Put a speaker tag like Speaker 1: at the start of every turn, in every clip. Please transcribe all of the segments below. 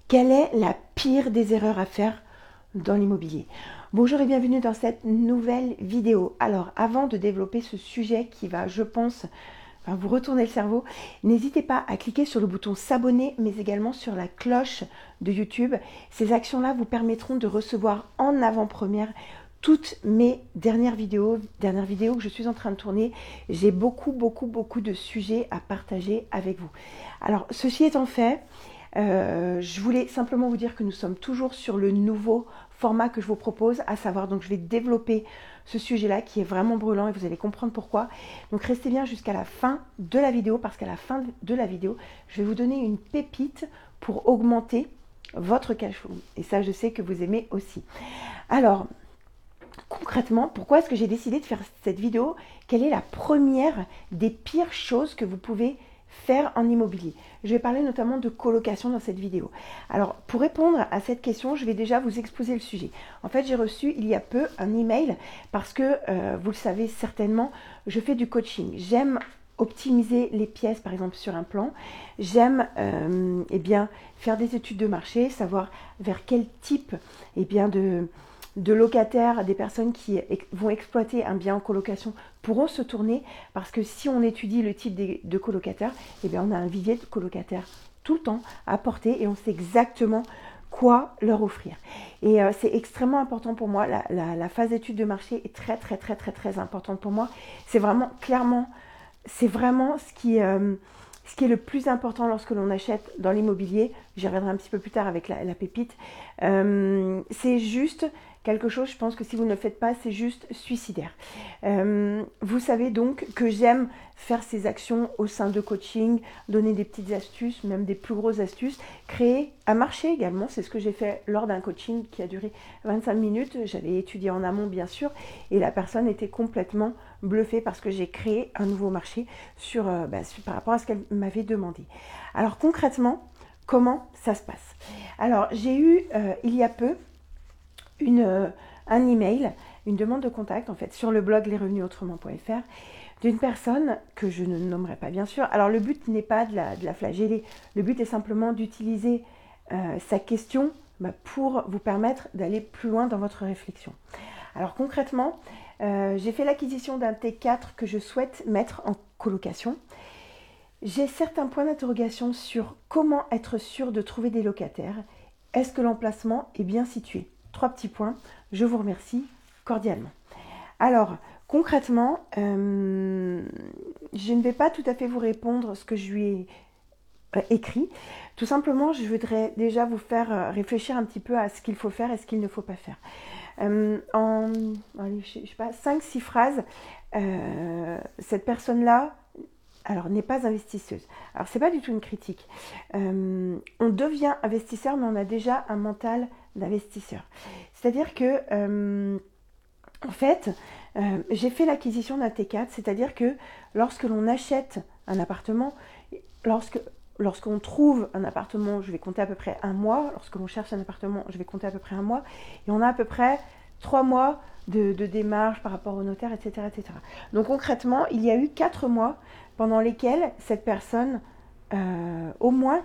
Speaker 1: Quelle est la pire des erreurs à faire dans l'immobilier? Bonjour et bienvenue dans cette nouvelle vidéo. Alors, avant de développer ce sujet qui va, je pense, vous retourner le cerveau, n'hésitez pas à cliquer sur le bouton s'abonner, mais également sur la cloche de YouTube. Ces actions-là vous permettront de recevoir en avant-première toutes mes dernières vidéos que je suis en train de tourner. J'ai beaucoup de sujets à partager avec vous. Alors, ceci étant fait, je voulais simplement vous dire que nous sommes toujours sur le nouveau format que je vous propose, à savoir, donc je vais développer ce sujet-là qui est vraiment brûlant et vous allez comprendre pourquoi. Donc restez bien jusqu'à la fin de la vidéo, parce qu'à la fin de la vidéo, je vais vous donner une pépite pour augmenter votre cash flow. Et ça, je sais que vous aimez aussi. Alors, concrètement, pourquoi est-ce que j'ai décidé de faire cette vidéo? Quelle est la première des pires choses que vous pouvez faire en immobilier? Je vais parler notamment de colocation dans cette vidéo. Alors, pour répondre à cette question, je vais déjà vous exposer le sujet. En fait, j'ai reçu il y a peu un email parce que, vous le savez certainement, je fais du coaching. J'aime optimiser les pièces, par exemple, sur un plan. J'aime faire des études de marché, savoir vers quel type de locataires, des personnes qui vont exploiter un bien en colocation pourront se tourner, parce que si on étudie le type de colocataires, on a un vivier de colocataires tout le temps à porter et on sait exactement quoi leur offrir. Et c'est extrêmement important pour moi. La phase d'étude de marché est très importante pour moi. C'est vraiment ce qui est le plus important lorsque l'on achète dans l'immobilier. J'y reviendrai un petit peu plus tard avec la pépite. C'est juste quelque chose, je pense que si vous ne le faites pas, c'est juste suicidaire. Vous savez donc que j'aime faire ces actions au sein de coaching, donner des petites astuces, même des plus grosses astuces, créer un marché également. C'est ce que j'ai fait lors d'un coaching qui a duré 25 minutes. J'avais étudié en amont, bien sûr, et la personne était complètement bluffée parce que j'ai créé un nouveau marché par rapport à ce qu'elle m'avait demandé. Alors concrètement, comment ça se passe? Alors, j'ai eu il y a peu un email, une demande de contact en fait sur le blog lesrevenusautrement.fr d'une personne que je ne nommerai pas, bien sûr. Alors le but n'est pas de la flageller, le but est simplement d'utiliser sa question pour vous permettre d'aller plus loin dans votre réflexion. Alors concrètement, j'ai fait l'acquisition d'un T4 que je souhaite mettre en colocation. J'ai certains points d'interrogation sur comment être sûr de trouver des locataires. Est-ce que l'emplacement est bien situé? 3 petits points, je vous remercie cordialement. Alors, concrètement, je ne vais pas tout à fait vous répondre ce que je lui ai écrit. Tout simplement, je voudrais déjà vous faire réfléchir un petit peu à ce qu'il faut faire et ce qu'il ne faut pas faire. En 5-6 phrases, cette personne-là n'est pas investisseuse. Alors, c'est pas du tout une critique. On devient investisseur, mais on a déjà un mental d'investisseur. C'est-à-dire que, en fait, j'ai fait l'acquisition d'un T4, c'est-à-dire que lorsque l'on achète un appartement, lorsqu'on trouve un appartement, je vais compter à peu près 1 mois. Lorsque l'on cherche un appartement, je vais compter à peu près 1 mois. Et on a à peu près 3 mois de démarche par rapport au notaire, etc., etc. Donc concrètement, il y a eu 4 mois pendant lesquels cette personne, au moins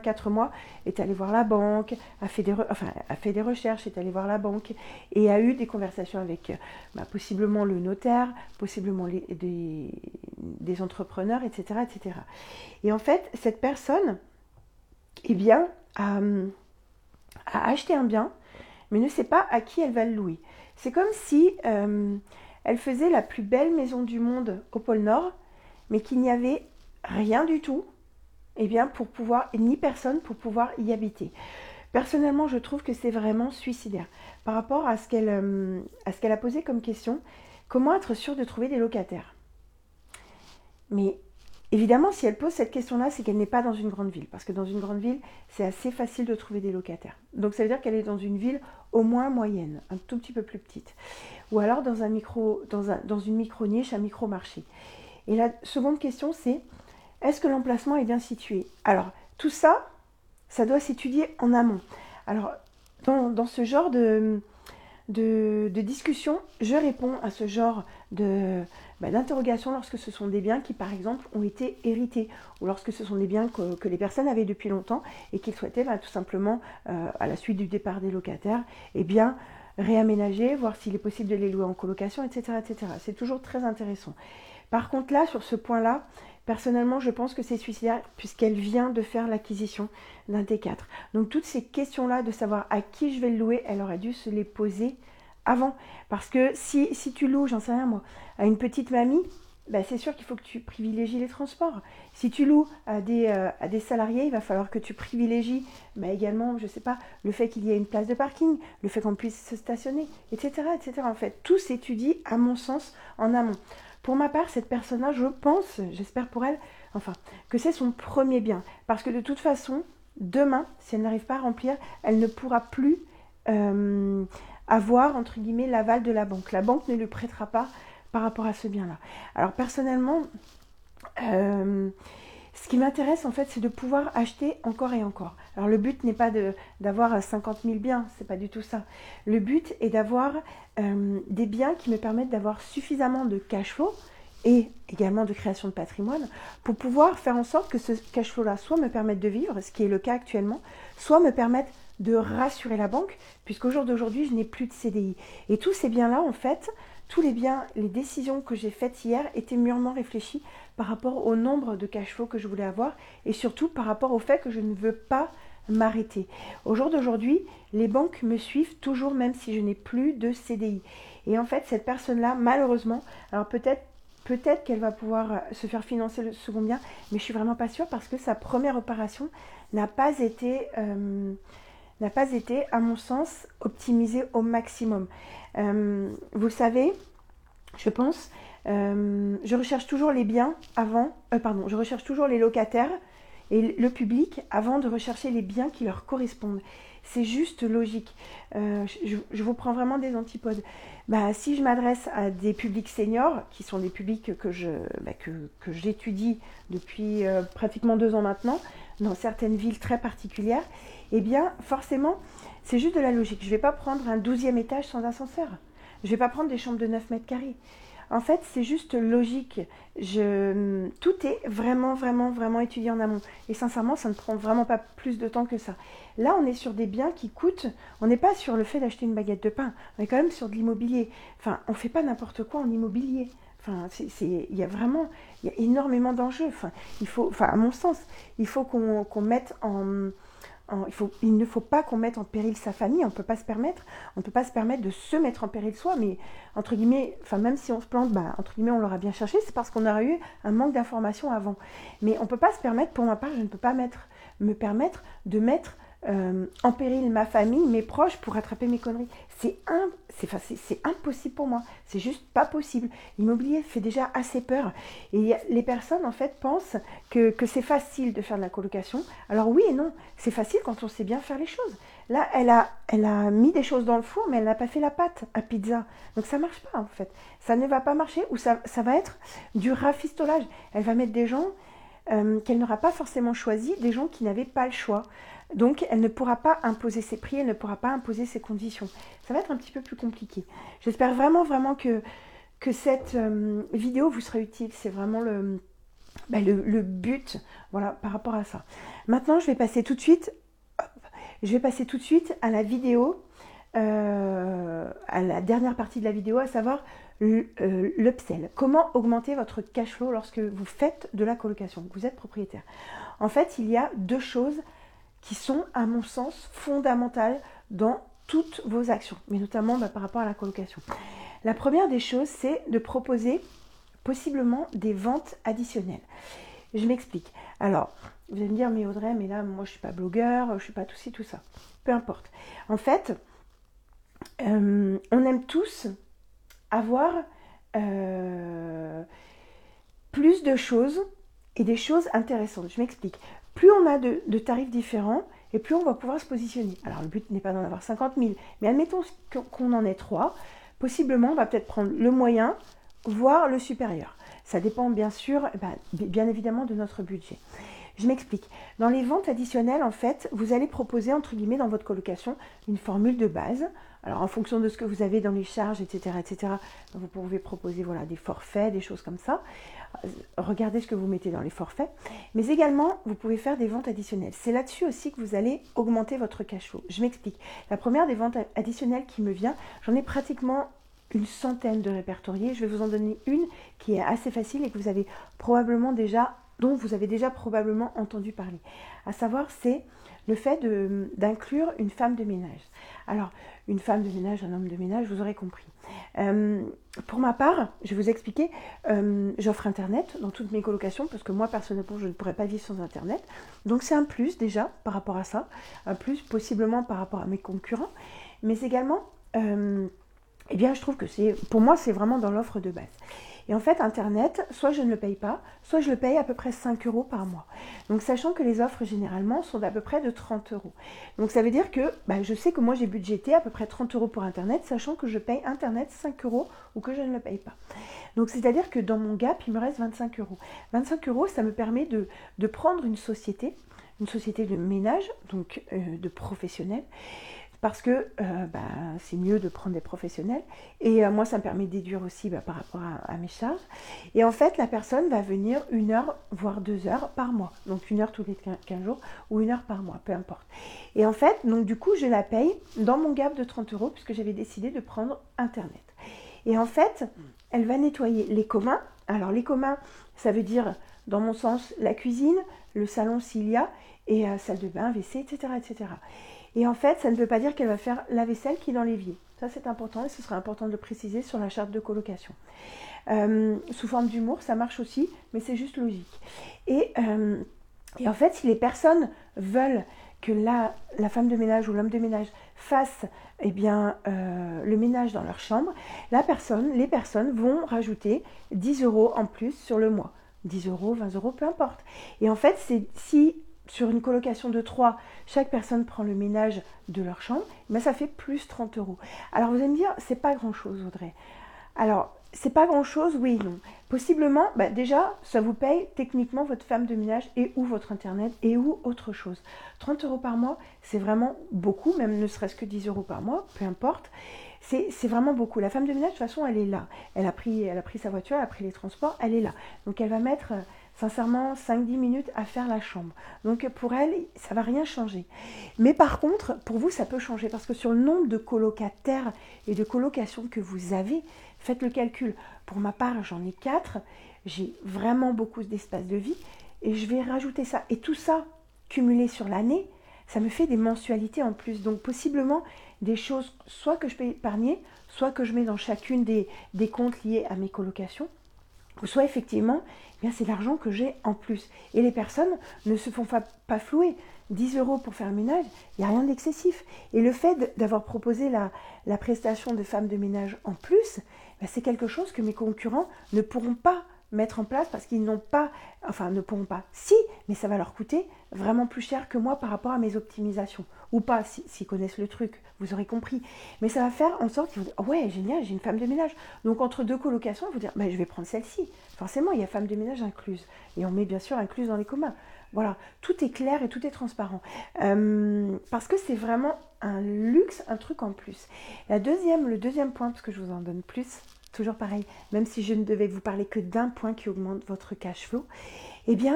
Speaker 1: 4 mois, est allée voir la banque, a fait des recherches, est allée voir la banque et a eu des conversations avec possiblement le notaire, possiblement des entrepreneurs, etc., etc. Et en fait, cette personne, a acheté un bien, mais ne sait pas à qui elle va le louer. C'est comme si elle faisait la plus belle maison du monde au pôle Nord, mais qu'il n'y avait rien du tout, ni personne pour pouvoir y habiter. Personnellement, je trouve que c'est vraiment suicidaire. Par rapport à ce qu'elle a posé comme question, comment être sûr de trouver des locataires? Mais évidemment, si elle pose cette question-là, c'est qu'elle n'est pas dans une grande ville. Parce que dans une grande ville, c'est assez facile de trouver des locataires. Donc ça veut dire qu'elle est dans une ville au moins moyenne, un tout petit peu plus petite. Ou alors dans une micro-niche, un micro-marché. Et la seconde question, c'est: est-ce que l'emplacement est bien situé? Alors, tout ça, ça doit s'étudier en amont. Alors, dans ce genre de discussion, je réponds à ce genre de d'interrogation lorsque ce sont des biens qui, par exemple, ont été hérités ou lorsque ce sont des biens que les personnes avaient depuis longtemps et qu'ils souhaitaient tout simplement, à la suite du départ des locataires, réaménager, voir s'il est possible de les louer en colocation, etc. etc. C'est toujours très intéressant. Par contre, là, sur ce point-là, personnellement, je pense que c'est suicidaire puisqu'elle vient de faire l'acquisition d'un T4. Donc, toutes ces questions-là de savoir à qui je vais le louer, elle aurait dû se les poser avant. Parce que si tu loues, j'en sais rien moi, à une petite mamie, c'est sûr qu'il faut que tu privilégies les transports. Si tu loues à des salariés, il va falloir que tu privilégies également, je ne sais pas, le fait qu'il y ait une place de parking, le fait qu'on puisse se stationner, etc., etc. En fait, tout s'étudie, à mon sens, en amont. Pour ma part, cette personne-là, je pense, j'espère pour elle, que c'est son premier bien. Parce que de toute façon, demain, si elle n'arrive pas à remplir, elle ne pourra plus avoir, entre guillemets, l'aval de la banque. La banque ne lui prêtera pas par rapport à ce bien-là. Alors personnellement, ce qui m'intéresse en fait, c'est de pouvoir acheter encore et encore. Alors le but n'est pas d'avoir 50 000 biens, c'est pas du tout ça. Le but est d'avoir des biens qui me permettent d'avoir suffisamment de cash flow et également de création de patrimoine pour pouvoir faire en sorte que ce cash flow-là soit me permette de vivre, ce qui est le cas actuellement, soit me permette de rassurer la banque, puisqu'au jour d'aujourd'hui, je n'ai plus de CDI. Et tous ces biens-là, en fait, tous les biens, les décisions que j'ai faites hier étaient mûrement réfléchies par rapport au nombre de cash flow que je voulais avoir et surtout par rapport au fait que je ne veux pas m'arrêter. Au jour d'aujourd'hui, les banques me suivent toujours même si je n'ai plus de CDI. Et en fait, cette personne-là, malheureusement, alors peut-être qu'elle va pouvoir se faire financer le second bien, mais je suis vraiment pas sûre parce que sa première opération n'a pas été, à mon sens, optimisée au maximum. Vous le savez, je pense, je recherche toujours les biens je recherche toujours les locataires et le public avant de rechercher les biens qui leur correspondent. C'est juste logique. Je vous prends vraiment des antipodes. Si je m'adresse à des publics seniors, qui sont des publics que j'étudie depuis pratiquement 2 ans maintenant, dans certaines villes très particulières, forcément, c'est juste de la logique. Je ne vais pas prendre un 12e étage sans ascenseur. Je ne vais pas prendre des chambres de 9 mètres carrés. En fait, c'est juste logique. Tout est vraiment, vraiment, vraiment étudié en amont. Et sincèrement, ça ne prend vraiment pas plus de temps que ça. Là, on est sur des biens qui coûtent... On n'est pas sur le fait d'acheter une baguette de pain. On est quand même sur de l'immobilier. On ne fait pas n'importe quoi en immobilier. Il y a énormément d'enjeux. À mon sens, il faut qu'on mette il ne faut pas qu'on mette en péril sa famille, on ne peut pas se permettre de se mettre en péril soi, mais entre guillemets, même si on se plante, entre guillemets, on l'aura bien cherché, c'est parce qu'on aura eu un manque d'informations avant. Mais on ne peut pas se permettre, pour ma part, je ne peux pas me permettre de mettre en péril ma famille, mes proches pour rattraper mes conneries. C'est impossible pour moi, c'est juste pas possible. L'immobilier fait déjà assez peur et les personnes en fait pensent que c'est facile de faire de la colocation. Alors oui et non, c'est facile quand on sait bien faire les choses. Là, elle a mis des choses dans le four, mais elle n'a pas fait la pâte à pizza. Donc ça marche pas en fait. Ça ne va pas marcher ou ça va être du rafistolage. Elle va mettre des gens qu'elle n'aura pas forcément choisi, des gens qui n'avaient pas le choix. Donc, elle ne pourra pas imposer ses prix, elle ne pourra pas imposer ses conditions. Ça va être un petit peu plus compliqué. J'espère vraiment, vraiment que cette vidéo vous sera utile. C'est vraiment le but, voilà, par rapport à ça. Maintenant, je vais passer tout de suite à la vidéo, à la dernière partie de la vidéo, à savoir l'upsell. Comment augmenter votre cash flow lorsque vous faites de la colocation, que vous êtes propriétaire. En fait, il y a 2 choses qui sont, à mon sens, fondamentales dans toutes vos actions, mais notamment par rapport à la colocation. La première des choses, c'est de proposer possiblement des ventes additionnelles. Je m'explique. Alors, vous allez me dire, mais Audrey, mais là, moi, je ne suis pas blogueur, je ne suis pas tout ci, tout ça. Peu importe. En fait, on aime tous avoir plus de choses et des choses intéressantes. Je m'explique. Plus on a de tarifs différents, et plus on va pouvoir se positionner. Alors, le but n'est pas d'en avoir 50 000, mais admettons qu'on en ait 3. Possiblement, on va peut-être prendre le moyen, voire le supérieur. Ça dépend bien sûr, bien évidemment, de notre budget. Je m'explique. Dans les ventes additionnelles, en fait, vous allez proposer, entre guillemets, dans votre colocation, une formule de base. Alors, en fonction de ce que vous avez dans les charges, etc., vous pouvez proposer voilà, des forfaits, des choses comme ça. Regardez ce que vous mettez dans les forfaits. Mais également, vous pouvez faire des ventes additionnelles. C'est là-dessus aussi que vous allez augmenter votre cash flow. Je m'explique. La première des ventes additionnelles qui me vient, j'en ai pratiquement une centaine de répertoriés. Je vais vous en donner une qui est assez facile et que vous avez probablement déjà, dont vous avez déjà probablement entendu parler. À savoir, c'est le fait d'inclure une femme de ménage. Alors, une femme de ménage, un homme de ménage, vous aurez compris. Pour ma part, je vais vous expliquer, j'offre Internet dans toutes mes colocations parce que moi, personnellement, je ne pourrais pas vivre sans Internet. Donc, c'est un plus déjà par rapport à ça, un plus possiblement par rapport à mes concurrents, mais également, eh bien, je trouve que pour moi, c'est vraiment dans l'offre de base. Et en fait, Internet, soit je ne le paye pas, soit je le paye à peu près 5 € par mois. Donc, sachant que les offres, généralement, sont d'à peu près de 30 €. Donc, ça veut dire que je sais que moi, j'ai budgété à peu près 30 € pour Internet, sachant que je paye Internet 5 € ou que je ne le paye pas. Donc, c'est-à-dire que dans mon gap, il me reste 25 €. 25 €, ça me permet de prendre une société de ménage, donc de professionnels, parce que c'est mieux de prendre des professionnels. Et moi, ça me permet de déduire aussi par rapport à mes charges. Et en fait, la personne va venir 1 heure, voire 2 heures par mois. Donc 1 heure tous les 15 jours ou 1 heure par mois, peu importe. Et en fait, donc du coup, je la paye dans mon gap de 30 € puisque j'avais décidé de prendre Internet. Et en fait, elle va nettoyer les communs. Alors les communs, ça veut dire, dans mon sens, la cuisine, le salon s'il y a, et salle de bain, WC, etc., etc. Et en fait, ça ne veut pas dire qu'elle va faire la vaisselle qui est dans l'évier. Ça, c'est important et ce sera important de le préciser sur la charte de colocation. Sous forme d'humour, ça marche aussi, mais c'est juste logique. Et en fait, si les personnes veulent que la femme de ménage ou l'homme de ménage fasse le ménage dans leur chambre, les personnes vont rajouter 10 € en plus sur le mois. 10 €, 20 €, peu importe. Et en fait, si sur une colocation de 3, chaque personne prend le ménage de leur chambre, ça fait plus 30 €. Alors vous allez me dire, c'est pas grand-chose, Audrey. Alors, c'est pas grand-chose, oui et non. Possiblement, déjà, ça vous paye techniquement votre femme de ménage et ou votre Internet et ou autre chose. 30 € par mois, c'est vraiment beaucoup, même ne serait-ce que 10 € par mois, peu importe. C'est vraiment beaucoup. La femme de ménage, de toute façon, elle est là. Elle a pris sa voiture, elle a pris les transports, elle est là. Donc elle va mettre sincèrement 5-10 minutes à faire la chambre. Donc pour elle, ça ne va rien changer. Mais par contre, pour vous, ça peut changer parce que sur le nombre de colocataires et de colocations que vous avez, faites le calcul. Pour ma part, j'en ai 4. J'ai vraiment beaucoup d'espace de vie et je vais rajouter ça. Et tout ça, cumulé sur l'année, ça me fait des mensualités en plus. Donc possiblement des choses soit que je peux épargner, soit que je mets dans chacune des comptes liés à mes colocations, ou soit effectivement, c'est l'argent que j'ai en plus. Et les personnes ne se font pas flouer. 10 € pour faire le ménage, il n'y a rien d'excessif. Et le fait d'avoir proposé la prestation de femme de ménage en plus, c'est quelque chose que mes concurrents ne pourront pas mettre en place parce qu'ils n'ont pas, ne pourront pas, si, mais ça va leur coûter vraiment plus cher que moi par rapport à mes optimisations. Ou pas, s'ils connaissent le truc, vous aurez compris. Mais ça va faire en sorte qu'ils vont dire, oh ouais, génial, j'ai une femme de ménage. Donc entre 2 colocations, ils vont dire, je vais prendre celle-ci. Forcément, il y a femme de ménage incluse. Et on met bien sûr incluse dans les communs. Voilà, tout est clair et tout est transparent. Parce que c'est vraiment un luxe, un truc en plus. Le deuxième point, parce que je vous en donne plus, toujours pareil, même si je ne devais vous parler que d'un point qui augmente votre cash flow,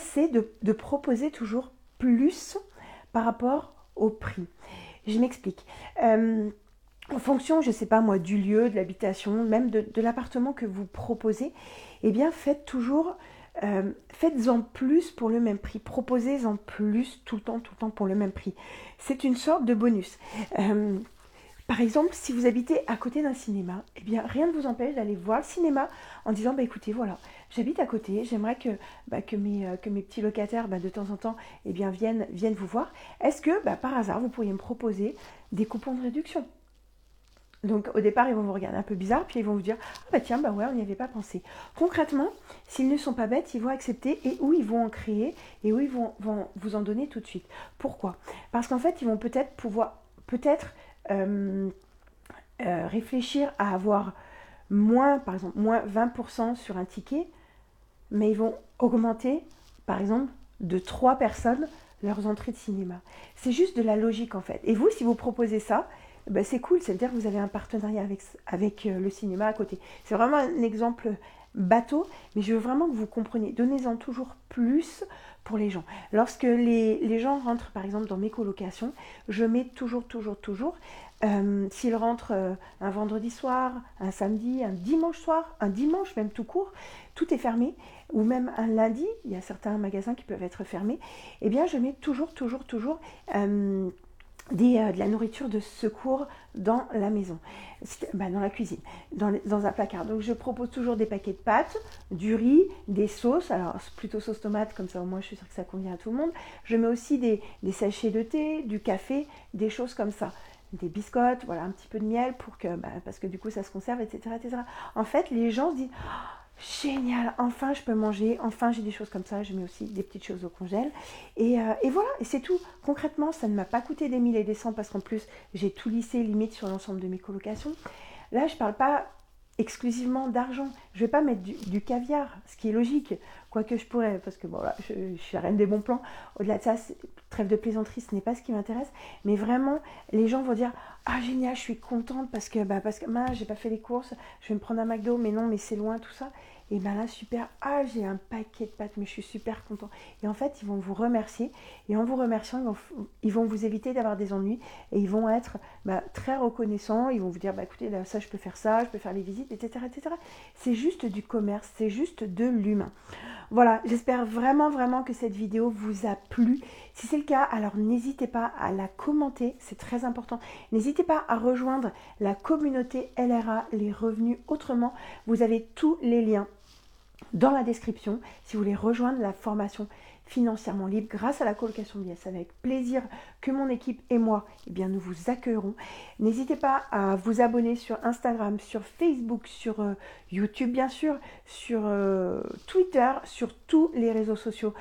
Speaker 1: c'est de proposer toujours plus par rapport au prix. Je m'explique. En fonction, je ne sais pas moi, du lieu, de l'habitation, même de l'appartement que vous proposez, faites toujours, faites-en plus pour le même prix. Proposez-en plus tout le temps pour le même prix. C'est une sorte de bonus. Par exemple, si vous habitez à côté d'un cinéma, rien ne vous empêche d'aller voir le cinéma en disant, écoutez, voilà, j'habite à côté, j'aimerais que mes petits locataires, de temps en temps, viennent vous voir. Est-ce que, par hasard, vous pourriez me proposer des coupons de réduction ? Donc, au départ, ils vont vous regarder un peu bizarre, puis ils vont vous dire, tiens, ouais, on n'y avait pas pensé. Concrètement, s'ils ne sont pas bêtes, ils vont accepter et où ils vont en créer et où ils vont vous en donner tout de suite. Pourquoi ? Parce qu'en fait, ils vont peut-être réfléchir à avoir par exemple, moins 20% sur un ticket, mais ils vont augmenter, par exemple, de 3 personnes leurs entrées de cinéma. C'est juste de la logique en fait. Et vous, si vous proposez ça, ben c'est cool, c'est-à-dire que vous avez un partenariat avec le cinéma à côté. C'est vraiment un exemple bateau, mais je veux vraiment que vous compreniez. Donnez-en toujours plus pour les gens. Lorsque les gens rentrent par exemple dans mes colocations, je mets toujours, s'ils rentrent un vendredi soir, un samedi, un dimanche soir, un dimanche même tout court, tout est fermé, ou même un lundi, il y a certains magasins qui peuvent être fermés, eh bien je mets toujours de la nourriture de secours dans la maison, dans la cuisine, dans un placard. Donc je propose toujours des paquets de pâtes, du riz, des sauces, alors plutôt sauce tomate, comme ça au moins je suis sûre que ça convient à tout le monde. Je mets aussi des sachets de thé, du café, des choses comme ça. Des biscottes, voilà, un petit peu de miel pour que, parce que du coup ça se conserve, etc., etc. En fait, les gens se disent génial, enfin je peux manger, enfin j'ai des choses comme ça, je mets aussi des petites choses au congèle. Et voilà, et c'est tout. Concrètement, ça ne m'a pas coûté des 1000 et des cents parce qu'en plus j'ai tout lissé limite sur l'ensemble de mes colocations. Là, je ne parle pas exclusivement d'argent. Je ne vais pas mettre du caviar, ce qui est logique, quoique je pourrais, parce que bon, là, je suis la reine des bons plans. Au-delà de ça, trêve de plaisanterie, ce n'est pas ce qui m'intéresse. Mais vraiment, les gens vont dire ah génial, je suis contente parce que j'ai pas fait les courses, je vais me prendre un McDo, mais non, mais c'est loin, tout ça. Et ben là, super, ah j'ai un paquet de pâtes, mais je suis super content. Et en fait, ils vont vous remercier. Et en vous remerciant, ils vont vous éviter d'avoir des ennuis. Et ils vont être très reconnaissants. Ils vont vous dire, écoutez, là, ça, je peux faire les visites, etc. etc. C'est juste du commerce, c'est juste de l'humain. Voilà, j'espère vraiment que cette vidéo vous a plu. Si c'est le cas, alors n'hésitez pas à la commenter, c'est très important. N'hésitez pas à rejoindre la communauté LRA, les revenus autrement. Vous avez tous les liens dans la description si vous voulez rejoindre la formation financièrement libre grâce à la colocation biais. C'est avec plaisir que mon équipe et moi, nous vous accueillerons. N'hésitez pas à vous abonner sur Instagram, sur Facebook, sur YouTube bien sûr, sur Twitter, sur tous les réseaux sociaux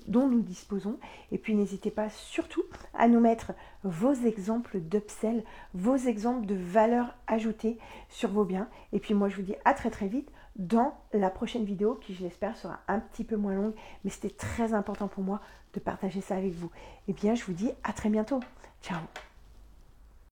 Speaker 1: dont nous disposons. Et puis n'hésitez pas surtout à nous mettre vos exemples d'upsell, vos exemples de valeur ajoutée sur vos biens. Et puis moi je vous dis à très vite dans la prochaine vidéo qui, je l'espère, sera un petit peu moins longue, mais c'était très important pour moi de partager ça avec vous. Eh bien, je vous dis à très bientôt. Ciao!